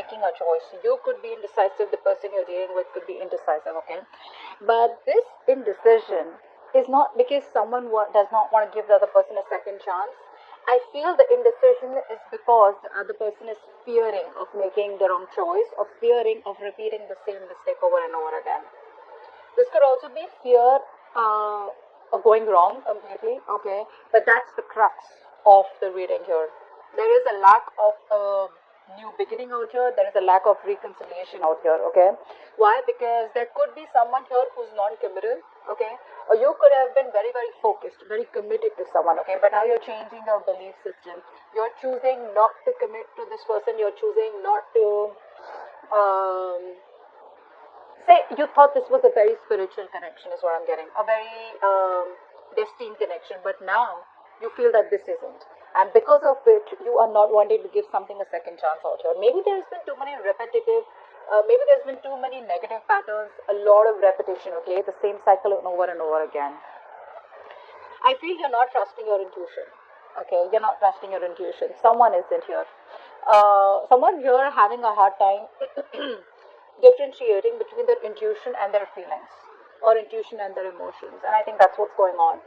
making a choice. You could be indecisive, the person you're dealing with could be indecisive, okay? But this indecision is not because someone does not want to give the other person a second chance. I feel the indecision is because the other person is fearing of making the wrong choice or fearing of repeating the same mistake over and over again. This could also be fear of going wrong completely, okay? But that's the crux of the reading here. There is a lack of new beginning out here. There is a lack of reconciliation out here, okay? Why? Because there could be someone here who's non-committal, okay? Or you could have been very, very focused, very committed to someone, okay? But now you're changing your belief system. You're choosing not to commit to this person. You're choosing not to... say you thought this was a very spiritual connection is what I'm getting, a very destined connection, but now you feel that this isn't, and because of which you are not wanting to give something a second chance out here. Maybe there's been too many repetitive, maybe there's been too many negative patterns, a lot of repetition, okay, the same cycle over and over again. I feel you're not trusting your intuition, okay, you're not trusting your intuition. Someone isn't here, someone here having a hard time differentiating between their intuition and their feelings, or intuition and their emotions, and I think that's what's going on.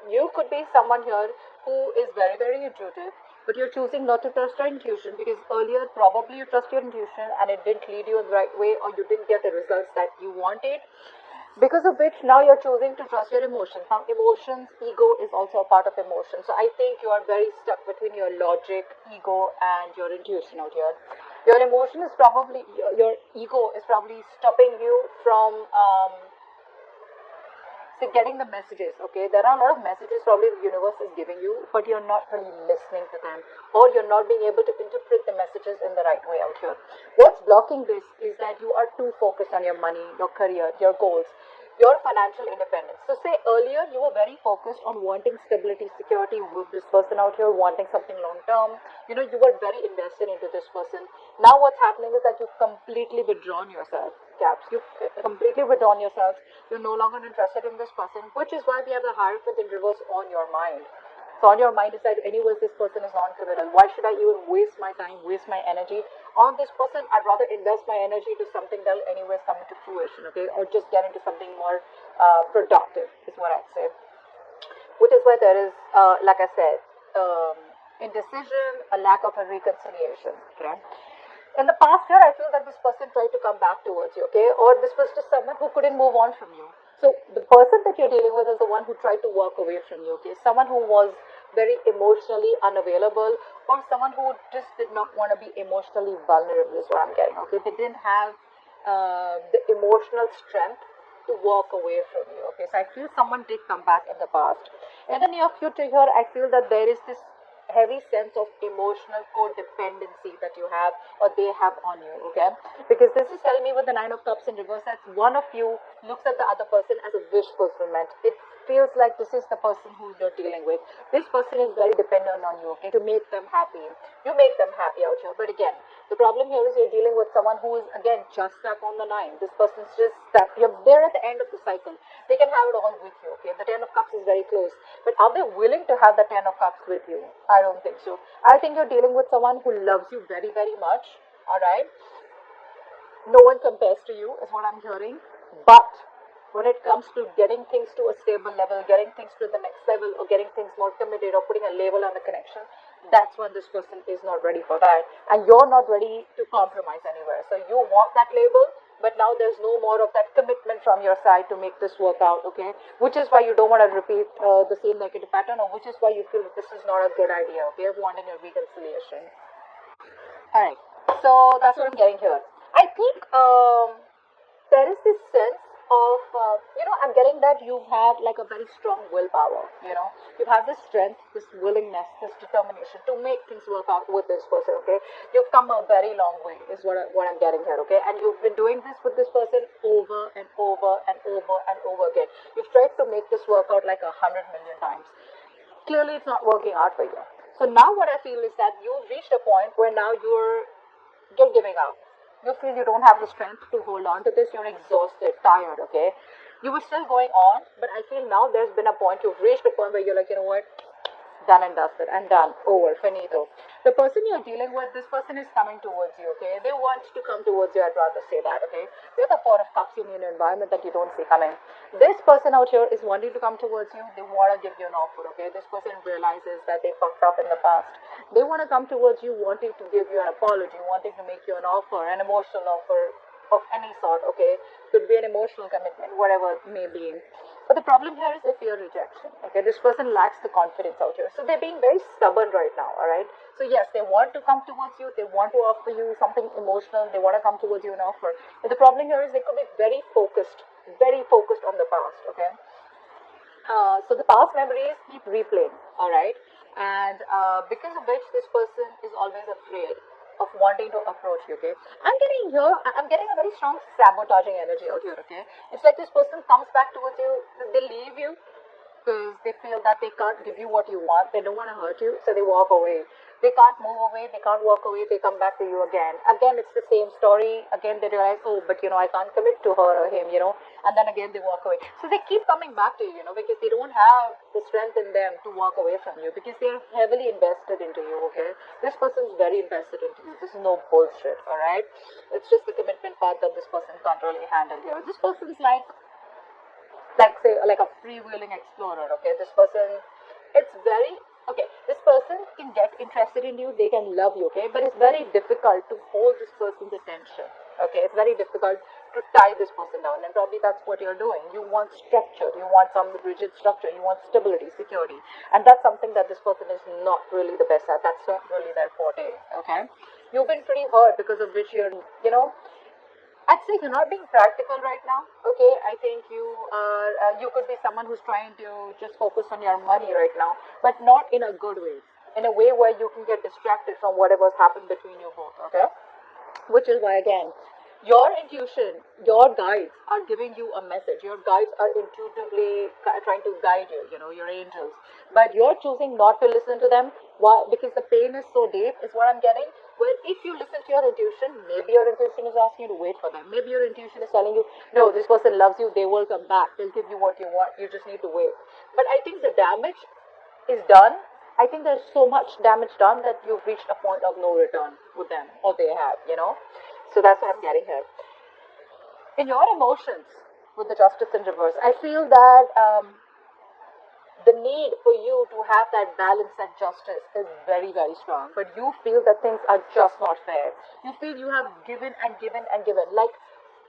You could be someone here who is very, very intuitive, but you're choosing not to trust your intuition because earlier probably you trust your intuition and it didn't lead you in the right way, or you didn't get the results that you wanted, because of which now you're choosing to trust your emotions. Now emotions, ego is also a part of emotion, so I think you are very stuck between your logic, ego, and your intuition out here. Your emotion is probably, your ego is probably stopping you from getting the messages, okay? There are a lot of messages probably the universe is giving you, but you're not really listening to them, or you're not being able to interpret the messages in the right way out here. What's blocking this is that you are too focused on your money, your career, your goals, your financial independence. So say earlier you were very focused on wanting stability, security with this person out here, wanting something long term. You know, you were very invested into this person. Now what's happening is that you've completely withdrawn yourself, Caps. You've completely withdrawn yourself. You're no longer interested in this person, which is why we have the Hierophant in reverse on your mind. So on your mind is that anyways this person is non-committal. Why should I even waste my time, waste my energy on this person? I'd rather invest my energy to something that will anyways come into fruition, okay? Or just get into something more productive is what I'd say. Which is why there is, like I said, indecision, a lack of a reconciliation, okay? In the past year, I feel that this person tried to come back towards you, okay? Or this was just someone who couldn't move on from you. So the person that you're dealing with is the one who tried to walk away from you, okay? Someone who was very emotionally unavailable, or someone who just did not want to be emotionally vulnerable is what I'm getting, okay? They didn't have the emotional strength to walk away from you, okay? So I feel someone did come back in the past. In the near future here, I feel that there is this heavy sense of emotional codependency that you have or they have on you, okay? Because this is telling me with the Nine of Cups in reverse that one of you looks at the other person as a wish fulfillment. It feels like this is the person who you're dealing with. This person is very dependent on you, okay, to make them happy. You make them happy out here. But again, the problem here is you're dealing with someone who is, again, just stuck on the 9. This person's just stuck. They're at the end of the cycle. They can have it all with you, okay? The 10 of Cups is very close. But are they willing to have the 10 of Cups with you? I don't think so. I think you're dealing with someone who loves you very, very much, alright? No one compares to you, is what I'm hearing. But when it comes to getting things to a stable level, getting things to the next level, or getting things more committed, or putting a label on the connection, that's when this person is not ready for that. And you're not ready to compromise anywhere. So you want that label, but now there's no more of that commitment from your side to make this work out, okay? Which is why you don't want to repeat the same negative pattern, or which is why you feel that this is not a good idea, okay? Of wanting a reconciliation. Alright, so that's what I'm getting here. I think there is this sense of, I'm getting that you've had like a very strong willpower, you have this strength, this willingness, this determination to make things work out with this person, okay? You've come a very long way is what I'm getting here, okay? And you've been doing this with this person over and over and over and over again. You've tried to make this work out like 100 million times. Clearly it's not working out for you. So now what I feel is that you've reached a point where now you're giving up. You feel you don't have the strength to hold on to this, you're exhausted, tired, okay? You were still going on, but I feel now there's been a point, you've reached a point where you're like, you know what, done and dusted, and done, over, finito. The person you're dealing with, this person is coming towards you, okay? They want to come towards you, I'd rather say that, okay? They're the Four of Cups in an environment that you don't see coming. This person out here is wanting to come towards you. They want to give you an offer, okay? This person realizes that they fucked up in the past. They want to come towards you, wanting to give you an apology, wanting to make you an offer, an emotional offer of any sort, okay? Could be an emotional commitment, whatever it may be. But the problem here is the fear rejection. Okay, this person lacks the confidence out here. So they're being very stubborn right now, alright? So yes, they want to come towards you, they want to offer you something emotional, they want to come towards you and offer. But the problem here is they could be very focused on the past, okay? So the past memories keep replaying, alright? And because of which this person is always afraid of wanting to approach you, okay? I'm getting a very strong sabotaging energy out here, okay? It's like this person comes back towards you, they leave you because they feel that they can't give you what you want, they don't want to hurt you, so they walk away. They can't move away, they can't walk away, they come back to you again. Again, it's the same story. Again, they realize, oh, but I can't commit to her or him, and then again they walk away. So they keep coming back to you, because they don't have the strength in them to walk away from you because they're heavily invested into you, okay? This person's very invested into you. This is no bullshit, alright? It's just the commitment part that this person can't really handle here. This person's like say, like a freewheeling explorer, okay? This person, it's very okay, this person can get interested in you, they can love you, okay, but it's very difficult to hold this person's attention, okay? It's very difficult to tie this person down, and probably that's what you're doing. You want structure, you want some rigid structure, you want stability, security, and that's something that this person is not really the best at. That's not really their forte, okay? You've been pretty hurt because of which I'd say you're not being practical right now. Okay, I think you could be someone who's trying to just focus on your money right now, but not in a good way. In a way where you can get distracted from whatever's happened between you both. Okay, which is why again, your intuition, your guides are giving you a message. Your guides are intuitively trying to guide you. Your angels, but you're choosing not to listen to them. Why? Because the pain is so deep. Is what I'm getting. Well, if you listen to your intuition, maybe your intuition is asking you to wait for them. Maybe your intuition is telling you, no, this person loves you, they will come back, they'll give you what you want, you just need to wait. But I think the damage is done. I think there's so much damage done that you've reached a point of no return with them, or they have. So that's what I'm getting here. In your emotions, with the justice in reverse, I feel that the need for you to have that balance and justice is very, very strong. But you feel that things are just not fair. You feel you have given and given and given. Like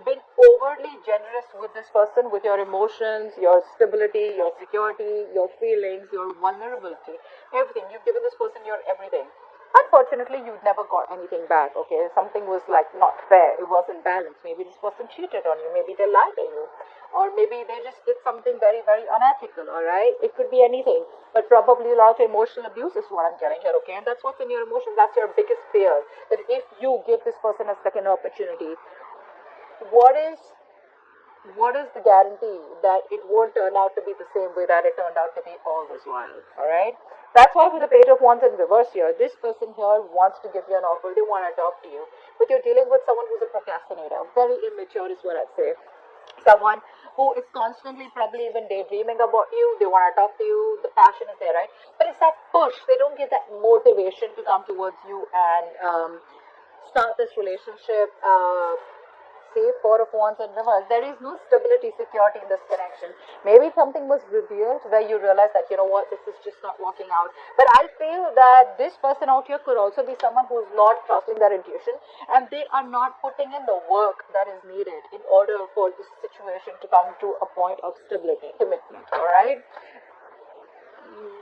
been overly generous with this person, with your emotions, your stability, your security, your feelings, your vulnerability, everything. You've given this person your everything. Unfortunately, you never got anything back, okay? Something was like not fair. It wasn't balanced. Maybe this person cheated on you. Maybe they lied on you. Or maybe they just did something very, very unethical, alright? It could be anything. But probably a lot of emotional abuse is what I'm getting here, okay? And that's what's in your emotions. That's your biggest fear. That if you give this person a second opportunity, what is the guarantee that it won't turn out to be the same way that it turned out to be all this while? Alright? That's why with the Page of Wands in reverse here, this person here wants to give you an offer, they want to talk to you. But you're dealing with someone who's a procrastinator. Very immature is what I'd say. Someone who is constantly probably even daydreaming about you, they want to talk to you, the passion is there, right? But it's that push, they don't get that motivation to come towards you and start this relationship. Say Four of Wands in reverse, there is no stability, security in this connection. Maybe something was revealed where you realize that, this is just not working out. But I feel that this person out here could also be someone who's not trusting their intuition, and they are not putting in the work that is needed in order for this situation to come to a point of stability, commitment, alright?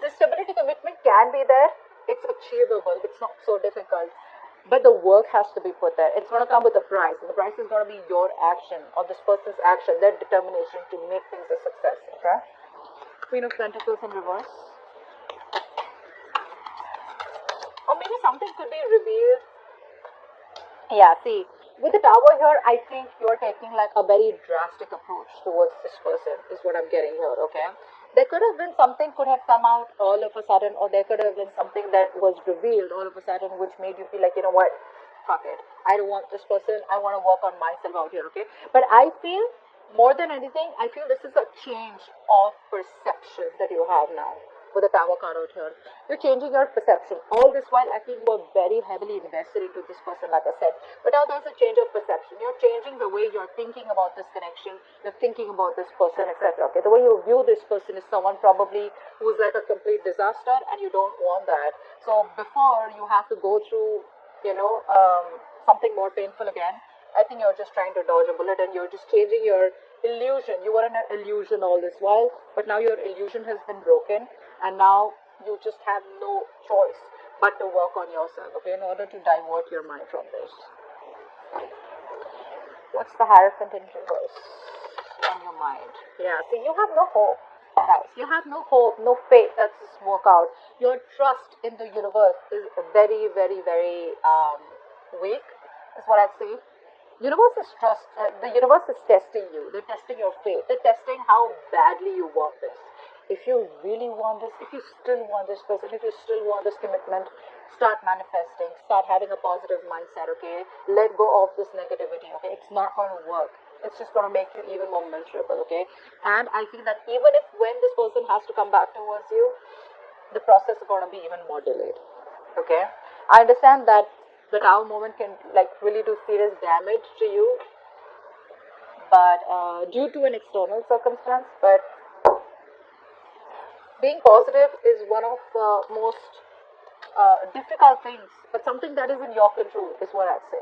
The stability commitment can be there, it's achievable, it's not so difficult. But the work has to be put there. It's going to come with a price. And the price is going to be your action or this person's action, their determination to make things a success. Okay? Queen of Pentacles in reverse. Or maybe something could be revealed. Yeah, see, with the Tower here, I think you're taking like a very drastic approach towards this person, is what I'm getting here, okay? There could have been something could have come out all of a sudden, or there could have been something that was revealed all of a sudden, which made you feel like, you know what, fuck it. I don't want this person. I want to work on myself out here, okay? But I feel, more than anything, I feel this is a change of perception that you have now. with the Tower card out here. You're changing your perception. All this while, I think you are very heavily invested into this person, like I said. But now there's a change of perception. You're changing the way you're thinking about this connection. You're thinking about this person, etc. Okay, the way you view this person is someone probably who's like a complete disaster, and you don't want that. So before you have to go through, something more painful again, I think you're just trying to dodge a bullet, and you're just changing your illusion. You were in an illusion all this while, but now your illusion has been broken, and now you just have no choice but to work on yourself, okay, in order to divert your mind from this. What's the Hierophant in reverse on your mind? Yeah, see, you have no hope, guys. You have no hope, no faith that this will work out. Your trust in the universe is very, very, very weak, is what I'd say. Universe is the universe is testing you. They're testing your faith. They're testing how badly you want this. If you really want this, if you still want this person, if you still want this commitment, start manifesting, start having a positive mindset, okay? Let go of this negativity, okay? It's not going to work. It's just going to make you even more miserable, okay? And I feel that even if when this person has to come back towards you, the process is going to be even more delayed, okay? I understand that the Tower moment can like really do serious damage to you, but due to an external circumstance. But being positive is one of the most difficult things, but something that is in your control is what I'd say.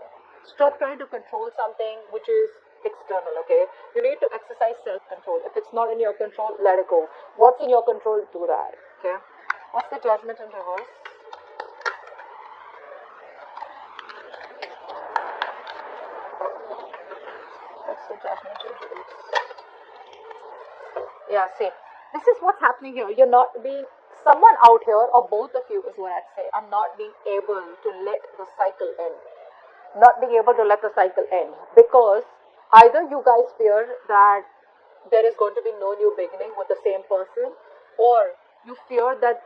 Stop trying to control something which is external, okay? You need to exercise self-control. If it's not in your control, let it go. What's in your control, do that, okay? What's the Judgment in reverse? What's the Judgment in reverse? Yeah, see, this is what's happening here. You're not being, someone out here, or both of you is what I'd say, are not being able to let the cycle end. Not being able to let the cycle end. Because either you guys fear that there is going to be no new beginning with the same person, or you fear that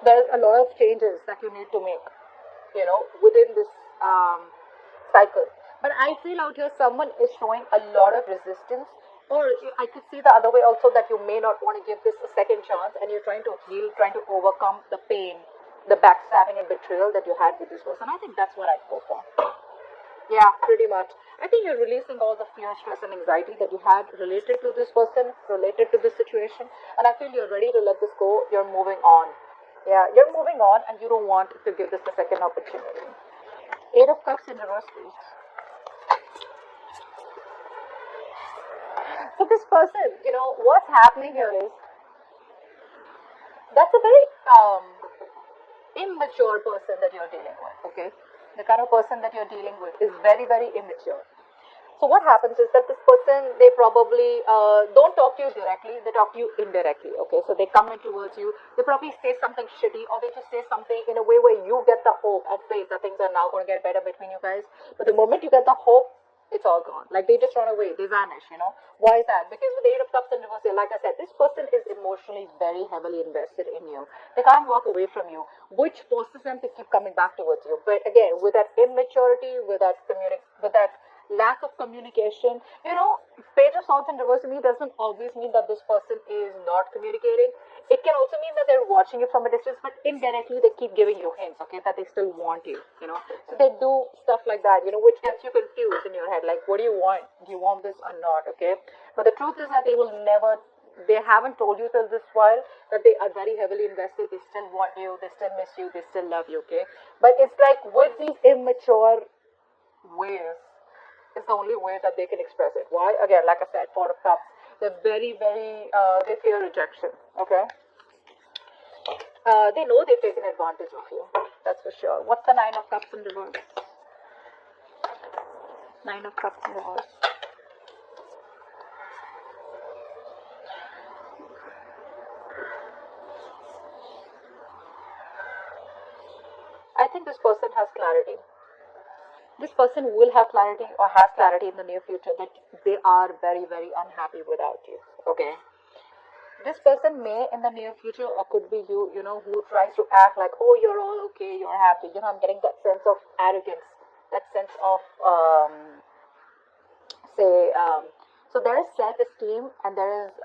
there's a lot of changes that you need to make, within this cycle. But I feel out here someone is showing a lot of resistance, or I could see the other way also, that you may not want to give this a second chance, and you're trying to heal, trying to overcome the pain, the backstabbing and betrayal that you had with this person. I think that's what I'd go for. Yeah, pretty much. I think you're releasing all the fear, stress, and anxiety that you had related to this person, related to this situation, and I feel you're ready to let this go. You're moving on. Yeah, you're moving on, and you don't want to give this a second opportunity. Eight of Cups in reverse, please. So this person, what's happening here is, that's a very immature person that you're dealing with, okay? The kind of person that you're dealing with is very, very immature. So what happens is that this person, they probably don't talk to you directly, they talk to you indirectly, okay? So they come in towards you, they probably say something shitty, or they just say something in a way where you get the hope and faith that things are now going to get better between you guys. But the moment you get the hope, it's all gone. Like, they just run away, they vanish, Why is that? Because with the Eight of Cups in reverse, like I said, this person is emotionally very heavily invested in you. They can't walk away from you, which forces them to keep coming back towards you. But again, with that immaturity, with that lack of communication, Page of Swords in reverse to me doesn't always mean that this person is not communicating. It can also mean that they're watching you from a distance, but indirectly they keep giving you hints, okay, that they still want you, So they do stuff like that, which gets you confused in your head, like, what do you want? Do you want this or not, okay? But the truth is that they haven't told you till this while that they are very heavily invested. They still want you, they still miss you, they still love you, okay? But it's like with these immature ways, it's the only way that they can express it. Why? Again, like I said, Four of Cups. They're very, very, they fear rejection, okay? They know they've taken advantage of you. That's for sure. What's the Nine of Cups in reverse? Nine of Cups in reverse. I think this person has clarity. This person will have clarity, or has clarity in the near future, that they are very, very unhappy without you, okay? This person may in the near future, or could be you, who tries to act like, oh, you're all okay, you're happy. I'm getting that sense of arrogance, that sense of, so there is self-esteem, and there is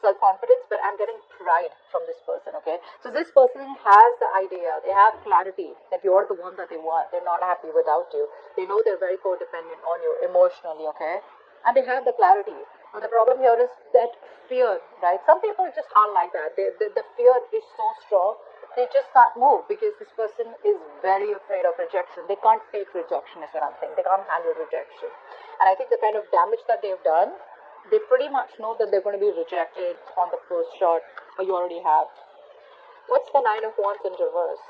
self-confidence, but I'm getting pride from this person, okay? So this person has the idea, they have clarity that you're the one that they want. They're not happy without you. They know they're very codependent on you emotionally, okay? And they have the clarity. But the problem here is that fear, right? Some people just aren't like that. The fear is so strong, they just can't move because this person is very afraid of rejection. They can't take rejection is what I'm saying. They can't handle rejection. And I think the kind of damage that they've done, they pretty much know that they're going to be rejected on the first shot, or you already have. What's the Nine of Wands in reverse?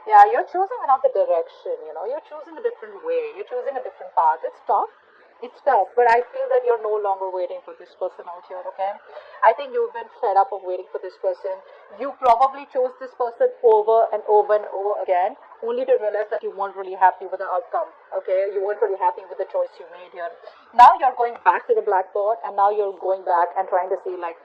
Yeah, you're choosing another direction, you're choosing a different way, you're choosing a different path. It's tough, but I feel that you're no longer waiting for this person out here, okay? I think you've been fed up of waiting for this person. You probably chose this person over and over and over again, only to realize that you weren't really happy with the outcome, okay? You weren't really happy with the choice you made here. Now you're going back to the blackboard, and now you're going back and trying to see, like,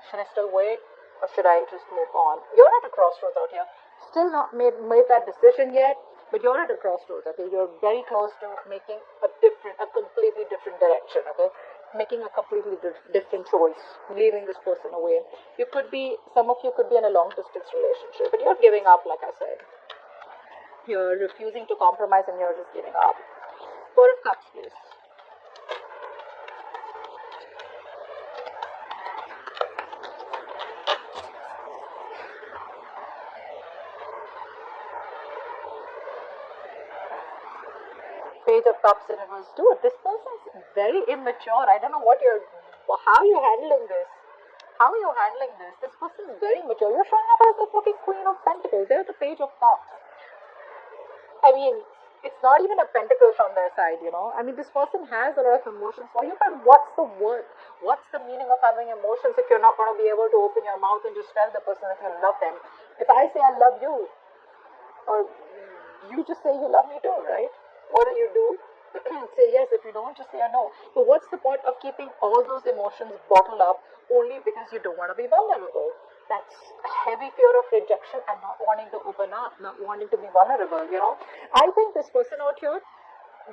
should I still wait, or should I just move on? You're at a crossroads out here. Still not made that decision yet, but you're at a crossroads, okay? You're very close to making a completely different direction, okay? Making a completely different choice, leaving this person away. Some of you could be in a long distance relationship, but you're giving up, like I said. You're refusing to compromise and you're just giving up. Four of Cups, please. Page of Cups in reverse. Dude, this person is very immature. I don't know how you're handling this. How are you handling this? This person is very mature. You're showing up as the fucking Queen of Pentacles. They're the Page of Cups. I mean, it's not even a pentacle from their side, I mean, this person has a lot of emotions for you, but what's the word? What's the meaning of having emotions if you're not going to be able to open your mouth and just tell the person that you love them? If I say I love you, or you just say you love me too, right? What do you do? Say yes. If you don't, just say no. But what's the point of keeping all those emotions bottled up only because you don't want to be vulnerable? That's a heavy fear of rejection and not wanting to open up, not wanting to be vulnerable, I think this person out here,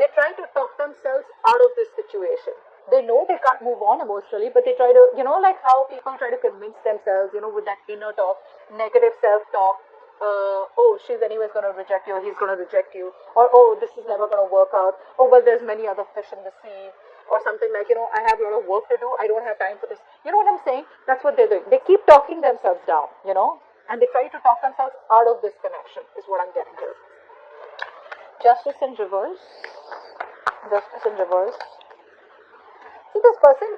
they try to talk themselves out of this situation. They know they can't move on emotionally, but they try to, like how people try to convince themselves, with that inner talk, negative self-talk. Oh, she's anyways going to reject you, or he's going to reject you, or oh, this is never going to work out, oh, well, there's many other fish in the sea, or something like, I have a lot of work to do, I don't have time for this. You know what I'm saying? That's what they're doing. They keep talking themselves down, and they try to talk themselves out of this connection, is what I'm getting here. Justice in reverse. Justice in reverse. See, this person,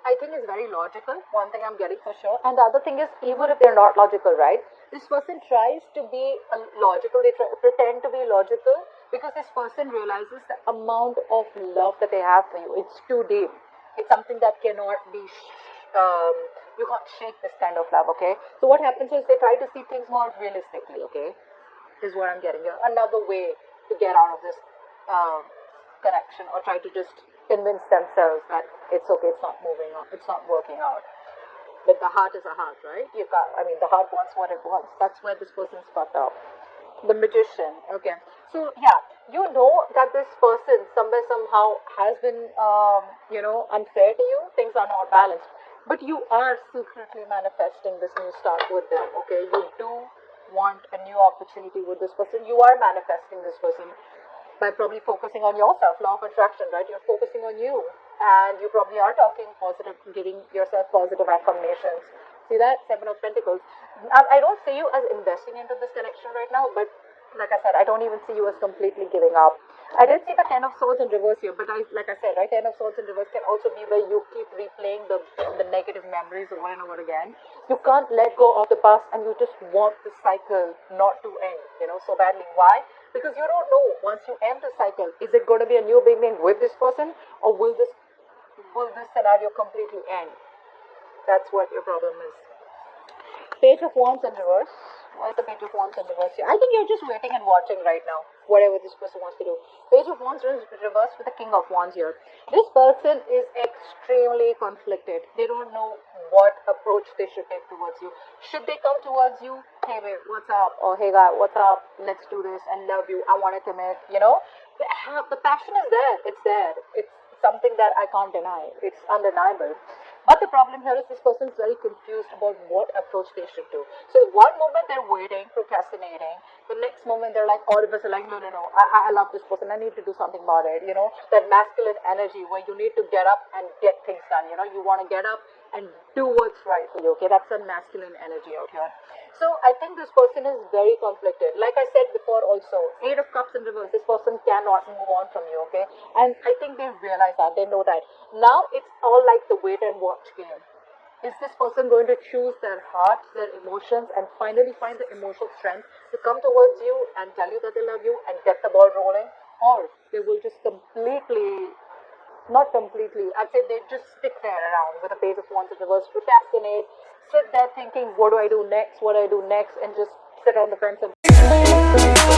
I think, is very logical. One thing I'm getting for sure. And the other thing is, even if they're not logical, right? This person tries to be logical. They pretend to be logical because this person realizes the amount of love that they have for you. It's too deep. It's something that cannot be, you can't shake this kind of love, okay? So what happens is they try to see things more realistically, okay? Is what I'm getting here. Another way to get out of this connection, or try to just convince themselves that it's okay, it's not moving on, it's not working out. But the heart is a heart, right? The heart wants what it wants. That's where this person's fucked up. The Magician, okay. So, yeah, you know that this person somewhere, somehow has been, unfair to you. Things are not balanced. But you are secretly manifesting this new start with them, okay? You do want a new opportunity with this person. You are manifesting this person by probably focusing on yourself, law of attraction, right? You're focusing on you, and you probably are talking positive, giving yourself positive affirmations. See that? Seven of Pentacles. I don't see you as investing into this connection right now, but like I said, I don't even see you as completely giving up. I did see the Ten of Swords in reverse here, but like I said, right, Ten of Swords in reverse can also be where you keep replaying the negative memories over and over again. You can't let go of the past, and you just want the cycle not to end, so badly. Why? Because you don't know, once you end the cycle, is it going to be a new beginning with this person, or will this scenario completely end? That's what your problem is. Page of Wands in reverse. What's the Page of Wands in reverse here? I think you're just waiting and watching right now, whatever this person wants to do. Page of Wands is reversed with the King of Wands here. This person is extremely conflicted. They don't know what approach they should take towards you. Should they come towards you? Hey babe, what's up? Or hey guy, what's up? Let's do this and love you. I want to commit. You know, the passion is there. It's there. It's something that I can't deny. It's undeniable. But the problem here is this person is very confused about what approach they should do. So one moment they're waiting, procrastinating. The next moment they're like, all of us are like, no, I love this person. I need to do something about it. You know, that masculine energy where you need to get up and get things done. You know, you want to get up and do what's right for you. Okay, that's a masculine energy out here. So I think this person is very conflicted. Like I said before also, Eight of Cups in reverse, this person cannot move on from you, okay? And I think they realize that, they know that. Now it's all like the wait and watch game. Is this person going to choose their heart, their emotions, and finally find the emotional strength to come towards you and tell you that they love you and get the ball rolling? Or they will just completely, not completely, I'd say they just stick there around with a Page of Wands in reverse, procrastinate, sit there thinking, what do I do next, and just sit on the fence and